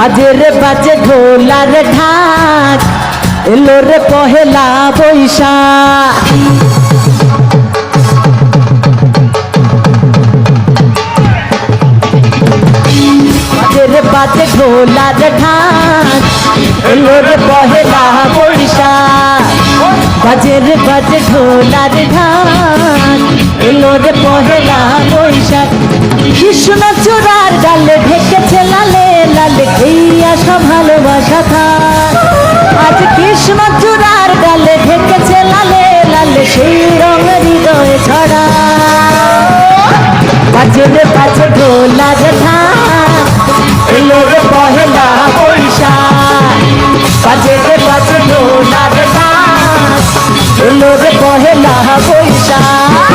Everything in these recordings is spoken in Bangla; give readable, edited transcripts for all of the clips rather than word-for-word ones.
বাজে রে বাজে ঢোলার ঢাক এলো রে পহেলা বৈশাখ বাজে রে বাজে ঢোলার ঢাক এলো রে পহেলা বৈশাখ বাজে রে বাজে ঢোলার ঢাক এলো রে পহেলা বৈশাখ কৃষ্ণ চূড়ার ডালে ঢেকেছে লালে লালে খেইয়া সব ভালোবাসা থাক আজ কৃষ্ণ চূড়ার ডালে ঢেকেছে লালে লালে সেই রঙ হৃদয়ে ছড়া বাজে রে বাজে ঢোলার ঢাক এলো রে পহেলা বৈশাখ বাজে রে বাজে ঢোলার ঢাক এলো রে পহেলা বৈশাখ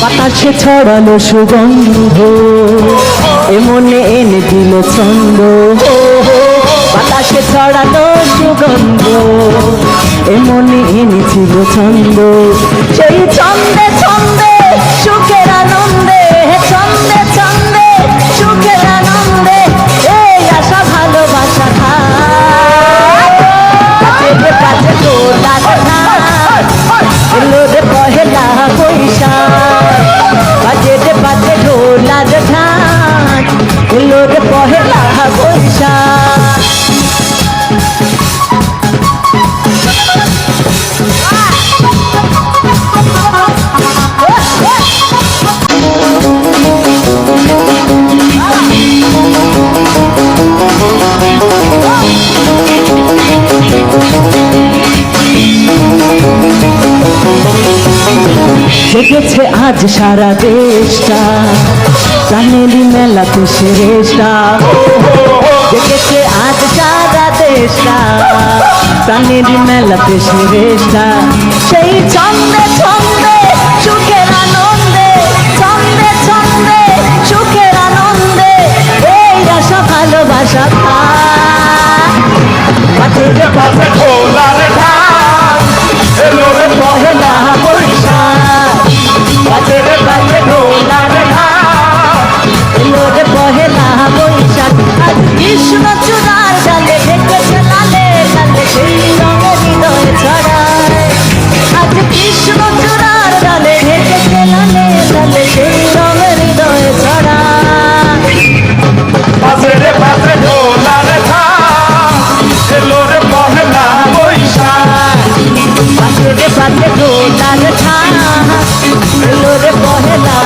বাতাসে ছড়ালো সুগন্ধ এমনে এনে দিল ছন্দ বাতাসে ছড়ালো সুগন্ধ এমনে এনেছিল ছন্দ সেই ছন্দে ছন্দে সুখের আনন্দে ছন্দে ছন্দে সুখের আনন্দে এই আশা ভালোবাসা কাছে ঢোলার ঢাক এলো রে পহেলা বৈশাখ বাজে রে বাজে ঢোলার ঢাক এলো রে পহেলা বৈশাখ জেগেছে আজ সারা দেশটা প্রাণেরই মেলাতে সেরেশটা জেগেছে আজ সারা দেশটা প্রাণেরই মেলাতে সেরেশটা সেই ছন্দে ছন্দে সুখের আনন্দে ছন্দে ছন্দে সুখের আনন্দে এই আশা ভালোবাসা বাজে রে বাজে ঢোলার ঢাক এলো রে পহেলা বৈশাখ বাজে রে বাজে ঢোলার ঢাক এলো রে পহেলা বৈশাখ আজ কৃষ্ণ চূড়ার ডালে ঢেকেছে লালে লালে সেই রঙে হৃদয়ে ছড়ায় আজ কৃষ্ণ চূড়ার ডালে ঢেকেছে লালে লালে সেই রঙে হৃদয়ে ছড়ায় বাজে রে বাজে ঢোলার ঢাক এলো রে পহেলা বৈশাখ বাজে রে বাজে ঢোলার ঢাক এলো রে পহেলা